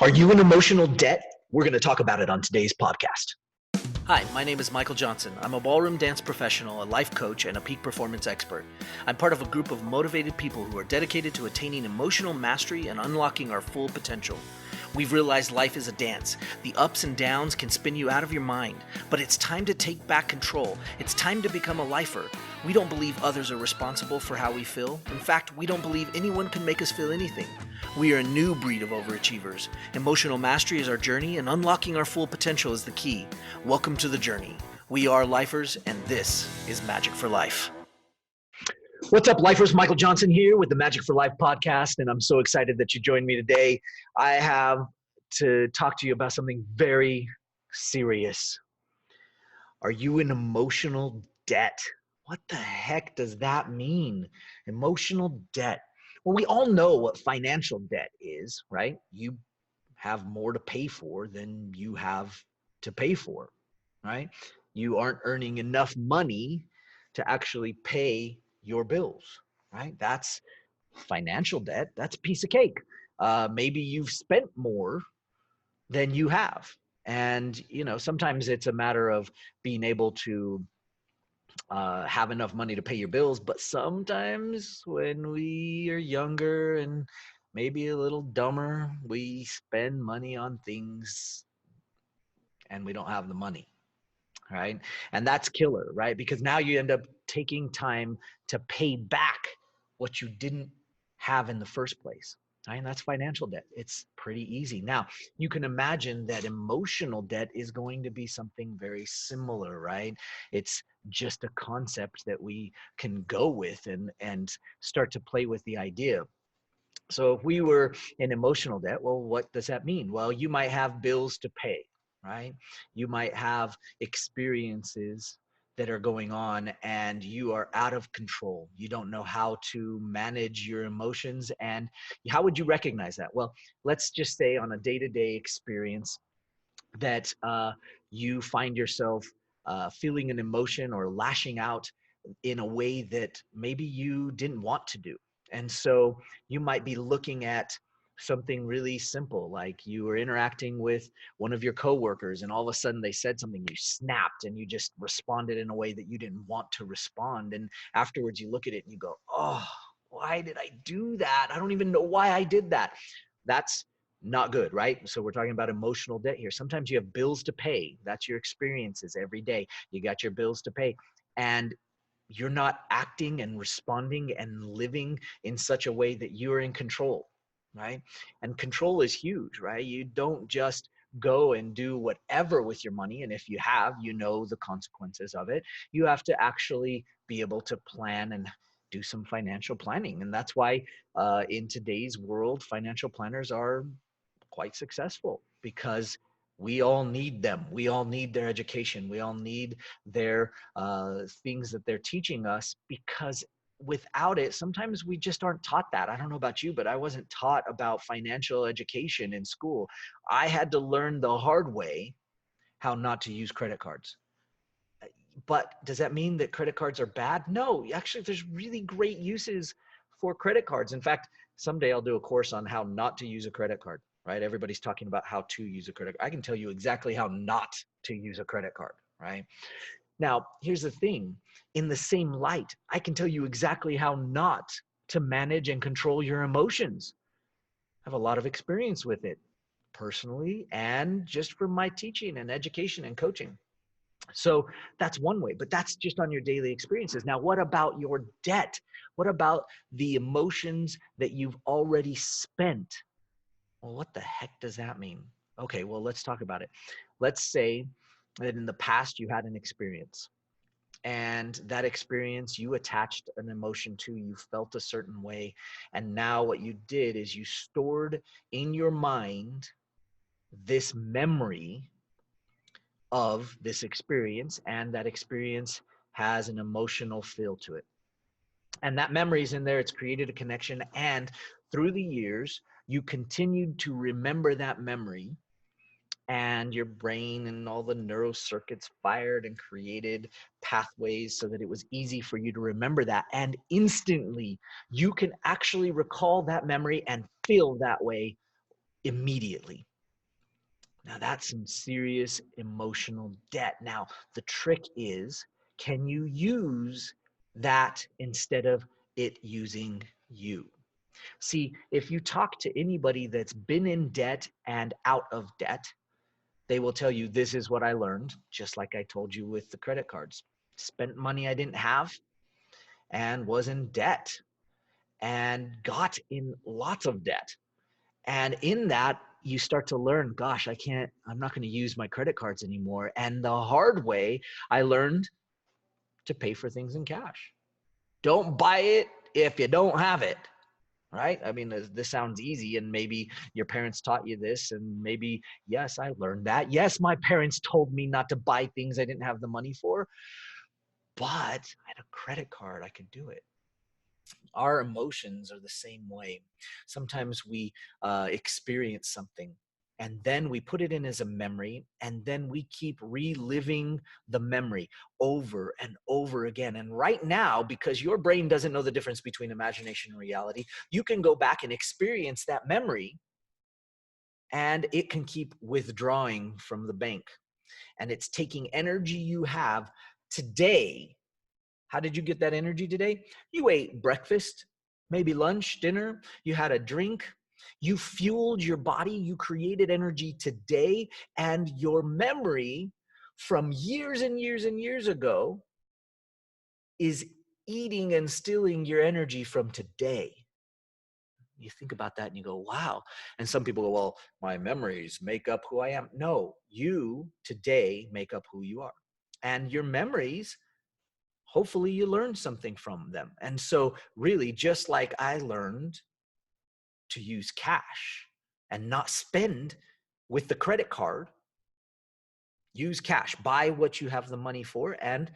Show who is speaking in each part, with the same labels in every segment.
Speaker 1: Are you in emotional debt? We're going to talk about it on today's podcast.
Speaker 2: Hi, my name is Michael Johnson. I'm a ballroom dance professional, a life coach, and a peak performance expert. I'm part of a group of motivated people who are dedicated to attaining emotional mastery and unlocking our full potential. We've realized life is a dance. The ups and downs can spin you out of your mind, but it's time to take back control. It's time to become a lifer. We don't believe others are responsible for how we feel. In fact, we don't believe anyone can make us feel anything. We are a new breed of overachievers. Emotional mastery is our journey, and unlocking our full potential is the key. Welcome to the journey. We are lifers, and this is Magic for Life.
Speaker 1: What's up, lifers? Michael Johnson here with the Magic for Life podcast, and I'm so excited that you joined me today. I have to talk to you about something very serious. Are you in emotional debt? What the heck does that mean? Emotional debt. Well, we all know what financial debt is, right? You have more to pay for than you have to pay for, right? You aren't earning enough money to actually pay your bills, right? That's financial debt. That's a piece of cake. Maybe you've spent more than you have. And, sometimes it's a matter of being able to have enough money to pay your bills. But sometimes when we are younger and maybe a little dumber, we spend money on things and we don't have the money, right? And that's killer, right? Because now you end up taking time to pay back what you didn't have in the first place. Right? And that's financial debt. It's pretty easy. Now, you can imagine that emotional debt is going to be something very similar, right? It's just a concept that we can go with and start to play with the idea. So if we were in emotional debt, well, what does that mean? Well, you might have bills to pay, right? You might have experiences that are going on and you are out of control. You don't know how to manage your emotions. And how would you recognize that? Well, let's just say on a day-to-day experience that you find yourself feeling an emotion or lashing out in a way that maybe you didn't want to do. And so you might be looking at something really simple, like you were interacting with one of your coworkers and all of a sudden they said something, you snapped and you just responded in a way that you didn't want to respond. And afterwards you look at it and you go, oh, why did I do that? I don't even know why I did that. That's not good, right? So we're talking about emotional debt here. Sometimes you have bills to pay. That's your experiences every day. You got your bills to pay. And you're not acting and responding and living in such a way that you're in control, right? And control is huge, right? You don't just go and do whatever with your money. And if you have, you know the consequences of it. You have to actually be able to plan and do some financial planning. And that's why in today's world, financial planners are quite successful because we all need them. We all need their education. We all need their things that they're teaching us, because without it, sometimes we just aren't taught that. I don't know about you, but I wasn't taught about financial education in school. I had to learn the hard way how not to use credit cards. But does that mean that credit cards are bad? No, actually, there's really great uses for credit cards. In fact, someday I'll do a course on how not to use a credit card, right? Everybody's talking about how to use a credit card. I can tell you exactly how not to use a credit card, right? Now, here's the thing. In the same light, I can tell you exactly how not to manage and control your emotions. I have a lot of experience with it personally and just from my teaching and education and coaching. So that's one way, but that's just on your daily experiences. Now, what about your debt? What about the emotions that you've already spent? Well, what the heck does that mean? Okay, well, let's talk about it. Let's say that in the past you had an experience, and that experience you attached an emotion to, you felt a certain way, and now what you did is you stored in your mind this memory of this experience, and that experience has an emotional feel to it. And that memory is in there, it's created a connection, and through the years, you continued to remember that memory, and your brain and all the neurocircuits fired and created pathways so that it was easy for you to remember that. And instantly, you can actually recall that memory and feel that way immediately. Now, that's some serious emotional debt. Now, the trick is, can you use that instead of it using you? See, if you talk to anybody that's been in debt and out of debt, they will tell you, this is what I learned, just like I told you with the credit cards. Spent money I didn't have and was in debt and got in lots of debt. And in that, you start to learn, gosh, I'm not going to use my credit cards anymore. And the hard way, I learned to pay for things in cash. Don't buy it if you don't have it. Right? I mean, this sounds easy, and maybe your parents taught you this, and maybe, yes, I learned that. Yes, my parents told me not to buy things I didn't have the money for, but I had a credit card. I could do it. Our emotions are the same way. Sometimes we experience something and then we put it in as a memory, and then we keep reliving the memory over and over again. And right now, because your brain doesn't know the difference between imagination and reality, you can go back and experience that memory, and it can keep withdrawing from the bank. And it's taking energy you have today. How did you get that energy today? You ate breakfast, maybe lunch, dinner, you had a drink, you fueled your body, you created energy today, and your memory from years and years and years ago is eating and stealing your energy from today. You think about that and you go, wow. And some people go, well, my memories make up who I am. No, you today make up who you are. And your memories, hopefully you learned something from them. And so really, just like I learned to use cash and not spend with the credit card, use cash, buy what you have the money for, and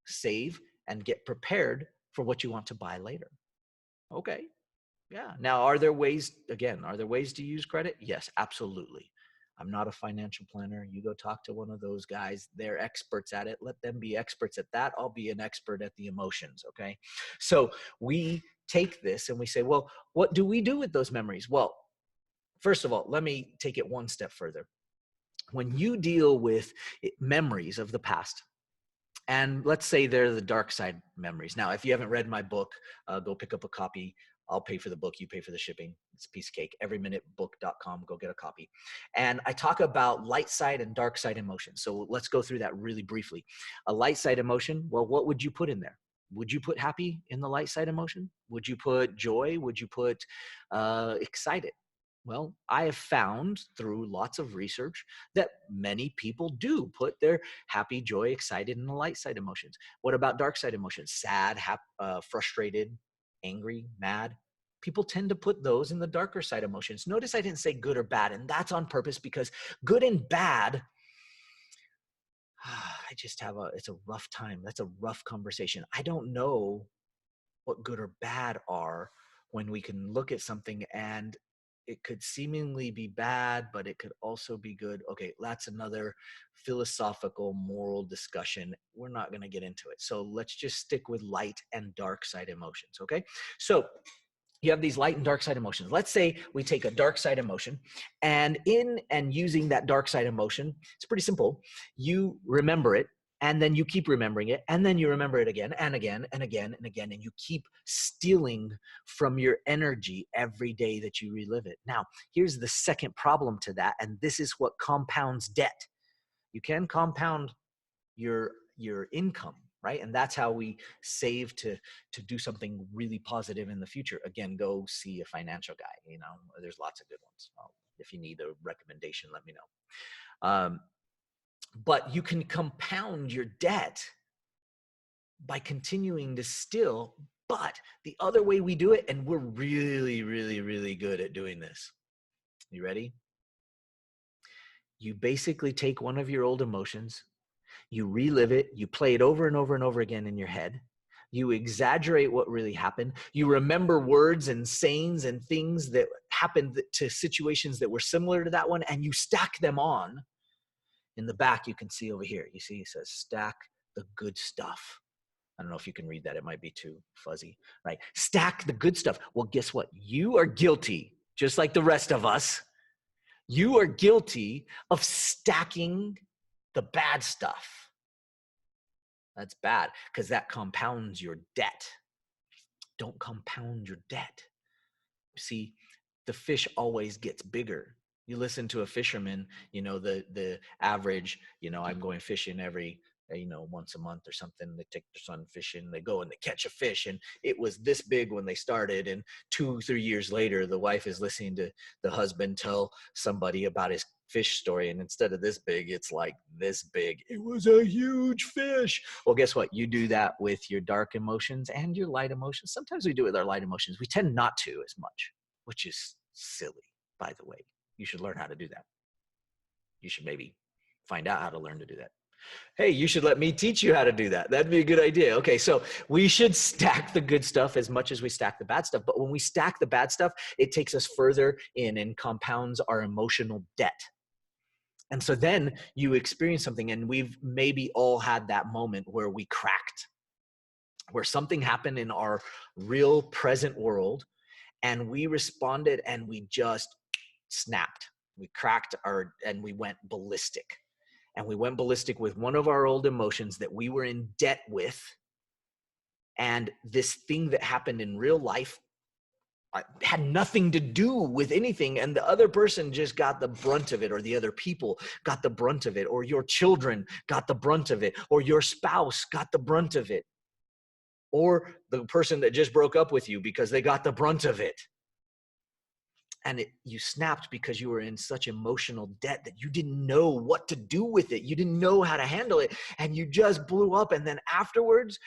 Speaker 1: save and get prepared for what you want to buy later. Okay. Yeah. Now, are there ways to use credit? Yes, absolutely. I'm not a financial planner. You go talk to one of those guys. They're experts at it. Let them be experts at that. I'll be an expert at the emotions. Okay. So we take this and we say, well, what do we do with those memories? Well, first of all, let me take it one step further. When you deal with memories of the past, and let's say they're the dark side memories. Now, if you haven't read my book, go pick up a copy. I'll pay for the book. You pay for the shipping. It's a piece of cake. Everyminutebook.com. Go get a copy. And I talk about light side and dark side emotions. So let's go through that really briefly. A light side emotion, well, what would you put in there? Would you put happy in the light side emotion? Would you put joy? Would you put excited? Well, I have found through lots of research that many people do put their happy, joy, excited, and the light side emotions. What about dark side emotions? Sad, frustrated, angry, mad. People tend to put those in the darker side emotions. Notice I didn't say good or bad, and that's on purpose because good and bad, it's a rough time. That's a rough conversation. I don't know what good or bad are when we can look at something and it could seemingly be bad, but it could also be good. Okay, that's another philosophical, moral discussion. We're not going to get into it. So let's just stick with light and dark side emotions. Okay, so you have these light and dark side emotions. Let's say we take a dark side emotion, and in and using that dark side emotion, it's pretty simple. You remember it, and then you keep remembering it, and then you remember it again and again and again and again, and you keep stealing from your energy every day that you relive it. Now, here's the second problem to that, and this is what compounds debt. You can compound your income, right? And that's how we save to do something really positive in the future. Again, go see a financial guy. There's lots of good ones. If you need a recommendation, let me know. But you can compound your debt by continuing to steal. But the other way we do it, and we're really, really, really good at doing this. You ready? You basically take one of your old emotions, you relive it, you play it over and over and over again in your head. You exaggerate what really happened. You remember words and sayings and things that happened to situations that were similar to that one, and you stack them on. In the back, you can see over here. You see it says stack the good stuff. I don't know if you can read that. It might be too fuzzy, right? Stack the good stuff. Well, guess what? You are guilty, just like the rest of us. You are guilty of stacking the bad stuff. That's bad because that compounds your debt. Don't compound your debt. See, the fish always gets bigger. You listen to a fisherman, the average, I'm going fishing every once a month or something. They take their son fishing, they go and they catch a fish, and it was this big when they started, and 2-3 years later the wife is listening to the husband tell somebody about his fish story, and instead of this big, it's like this big. It was a huge fish. Well, guess what? You do that with your dark emotions and your light emotions. Sometimes we do it with our light emotions. We tend not to as much, which is silly, by the way. You should learn how to do that. You should maybe find out how to learn to do that. Hey, you should let me teach you how to do that. That'd be a good idea. Okay, so we should stack the good stuff as much as we stack the bad stuff. But when we stack the bad stuff, it takes us further in and compounds our emotional debt. And so then you experience something, and we've maybe all had that moment where we cracked, where something happened in our real present world, and we responded and we just snapped. We cracked and we went ballistic. And we went ballistic with one of our old emotions that we were in debt with. And this thing that happened in real life had nothing to do with anything, and the other person just got the brunt of it, or the other people got the brunt of it, or your children got the brunt of it, or your spouse got the brunt of it, or the person that just broke up with you because they got the brunt of it. And you snapped because you were in such emotional debt that you didn't know what to do with it. You didn't know how to handle it, and you just blew up. And then afterwards,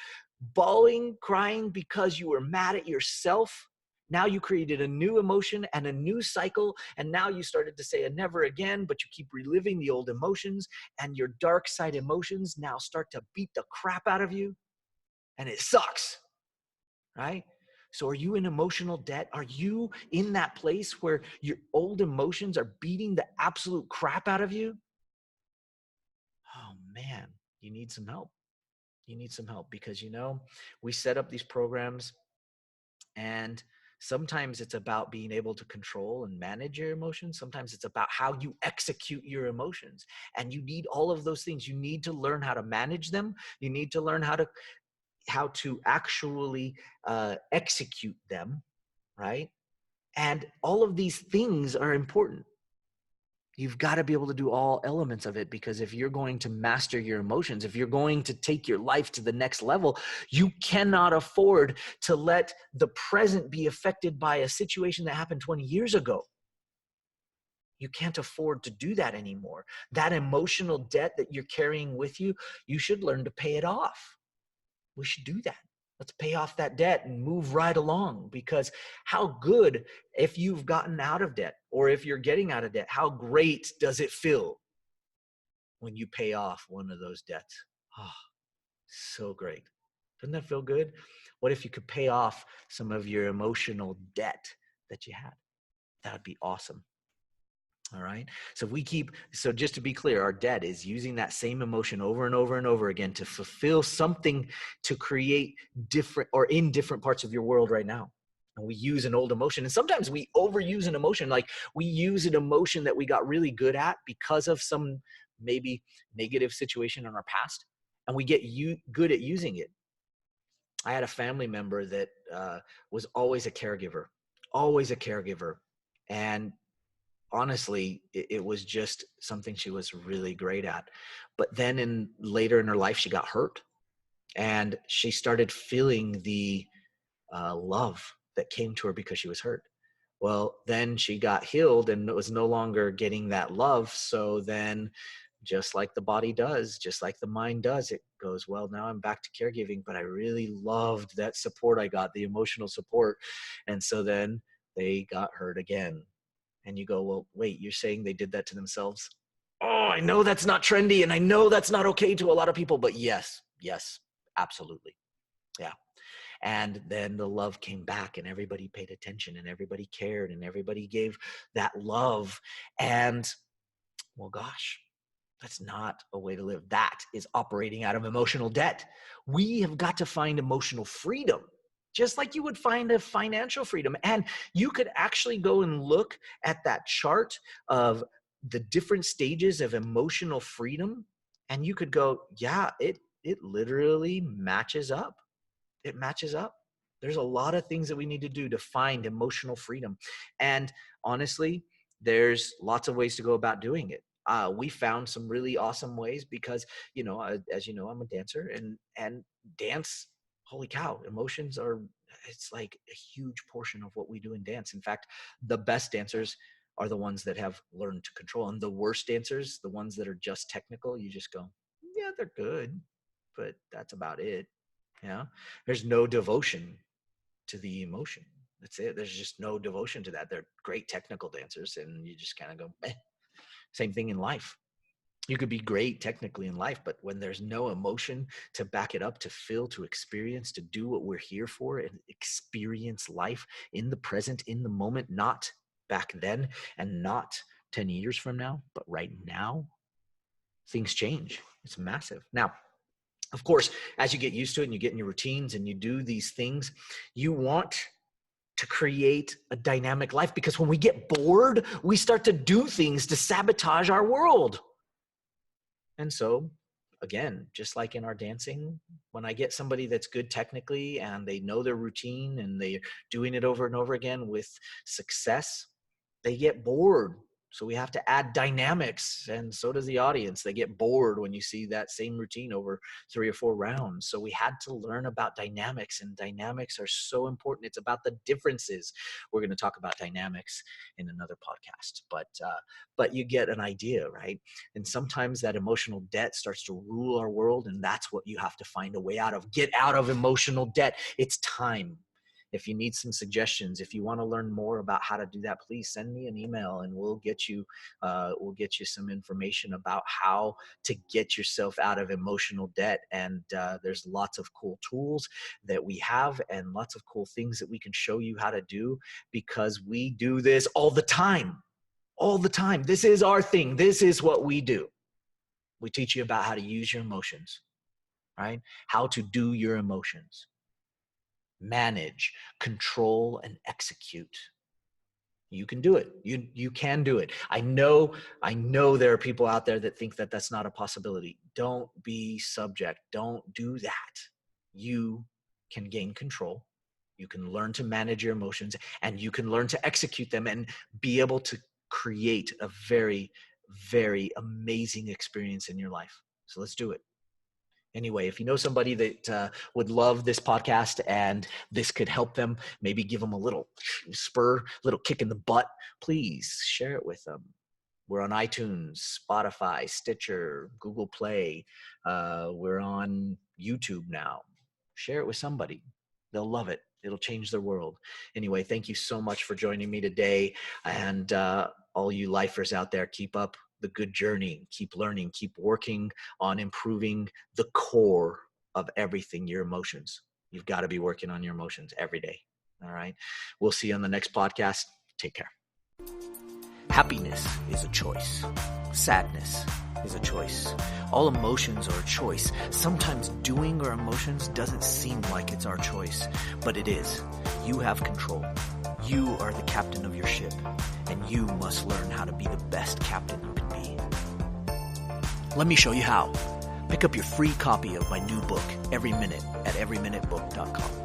Speaker 1: bawling, crying because you were mad at yourself. Now you created a new emotion and a new cycle, and now you started to say a never again, but you keep reliving the old emotions, and your dark side emotions now start to beat the crap out of you, and it sucks, right? So are you in emotional debt? Are you in that place where your old emotions are beating the absolute crap out of you? Oh man, you need some help. You need some help because, we set up these programs, and sometimes it's about being able to control and manage your emotions. Sometimes it's about how you execute your emotions. And you need all of those things. You need to learn how to manage them. You need to learn how to actually execute them, right? And all of these things are important. You've got to be able to do all elements of it, because if you're going to master your emotions, if you're going to take your life to the next level, you cannot afford to let the present be affected by a situation that happened 20 years ago. You can't afford to do that anymore. That emotional debt that you're carrying with you, you should learn to pay it off. We should do that. Let's pay off that debt and move right along, because how good, if you've gotten out of debt or if you're getting out of debt, how great does it feel when you pay off one of those debts? Oh, so great. Doesn't that feel good? What if you could pay off some of your emotional debt that you had? That would be awesome. All right. So just to be clear, our debt is using that same emotion over and over and over again to fulfill something, to create different or in different parts of your world right now. And we use an old emotion, and sometimes we overuse an emotion. Like we use an emotion that we got really good at because of some maybe negative situation in our past, and we get good at using it. I had a family member that was always a caregiver, always a caregiver. And honestly, it was just something she was really great at. But then later in her life, she got hurt, and she started feeling the love that came to her because she was hurt. Well, then she got healed and was no longer getting that love. So then, just like the body does, just like the mind does, it goes, well, now I'm back to caregiving, but I really loved that support I got, the emotional support. And so then they got hurt again. And you go, well, wait, you're saying they did that to themselves? Oh, I know that's not trendy, and I know that's not okay to a lot of people, but yes, absolutely. Yeah. And then the love came back, and everybody paid attention, and everybody cared, and everybody gave that love. And well, gosh, that's not a way to live. That is operating out of emotional debt. We have got to find emotional freedom. just like you would find a financial freedom. And you could actually go and look at that chart of the different stages of emotional freedom, and you could go, yeah, it literally matches up. It matches up. There's a lot of things that we need to do to find emotional freedom. And honestly, there's lots of ways to go about doing it. We found some really awesome ways because, as you know, I'm a dancer, and dance, holy cow, emotions are, it's like a huge portion of what we do in dance. In fact, the best dancers are the ones that have learned to control, and the worst dancers, the ones that are just technical, you just go, yeah, they're good, but that's about it. Yeah. There's no devotion to the emotion. That's it. There's just no devotion to that. They're great technical dancers, and you just kind of go, eh. Same thing in life. You could be great technically in life, but when there's no emotion to back it up, to feel, to experience, to do what we're here for and experience life in the present, in the moment, not back then and not 10 years from now, but right now, things change. It's massive. Now, of course, as you get used to it and you get in your routines and you do these things, you want to create a dynamic life, because when we get bored, we start to do things to sabotage our world. And so, again, just like in our dancing, when I get somebody that's good technically and they know their routine and they're doing it over and over again with success, they get bored. So we have to add dynamics, and so does the audience. They get bored when you see that same routine over 3 or 4 rounds. So we had to learn about dynamics, and dynamics are so important. It's about the differences. We're going to talk about dynamics in another podcast, but you get an idea, right? And sometimes that emotional debt starts to rule our world, and that's what you have to find a way out of. Get out of emotional debt. It's time. If you need some suggestions, if you want to learn more about how to do that, please send me an email, and we'll get you some information about how to get yourself out of emotional debt. And there's lots of cool tools that we have, and lots of cool things that we can show you how to do, because we do this all the time. All the time. This is our thing. This is what we do. We teach you about how to use your emotions, right? How to do your emotions. Manage, control, and execute. You can do it. You can do it. I know there are people out there that think that that's not a possibility. Don't be subject. Don't do that. You can gain control. You can learn to manage your emotions, and you can learn to execute them and be able to create a very, very amazing experience in your life. So let's do it. Anyway, if you know somebody that would love this podcast and this could help them, maybe give them a little spur, little kick in the butt, please share it with them. We're on iTunes, Spotify, Stitcher, Google Play. We're on YouTube now. Share it with somebody. They'll love it. It'll change their world. Anyway, thank you so much for joining me today. And all you lifers out there, keep up the good journey. Keep learning. Keep working on improving the core of everything, your emotions. You've got to be working on your emotions every day. All right. We'll see you on the next podcast. Take care.
Speaker 2: Happiness is a choice. Sadness is a choice. All emotions are a choice. Sometimes doing our emotions doesn't seem like it's our choice, but it is. You have control. You are the captain of your ship, and you must learn how to be the best captain you can be. Let me show you how. Pick up your free copy of my new book, Every Minute, at everyminutebook.com.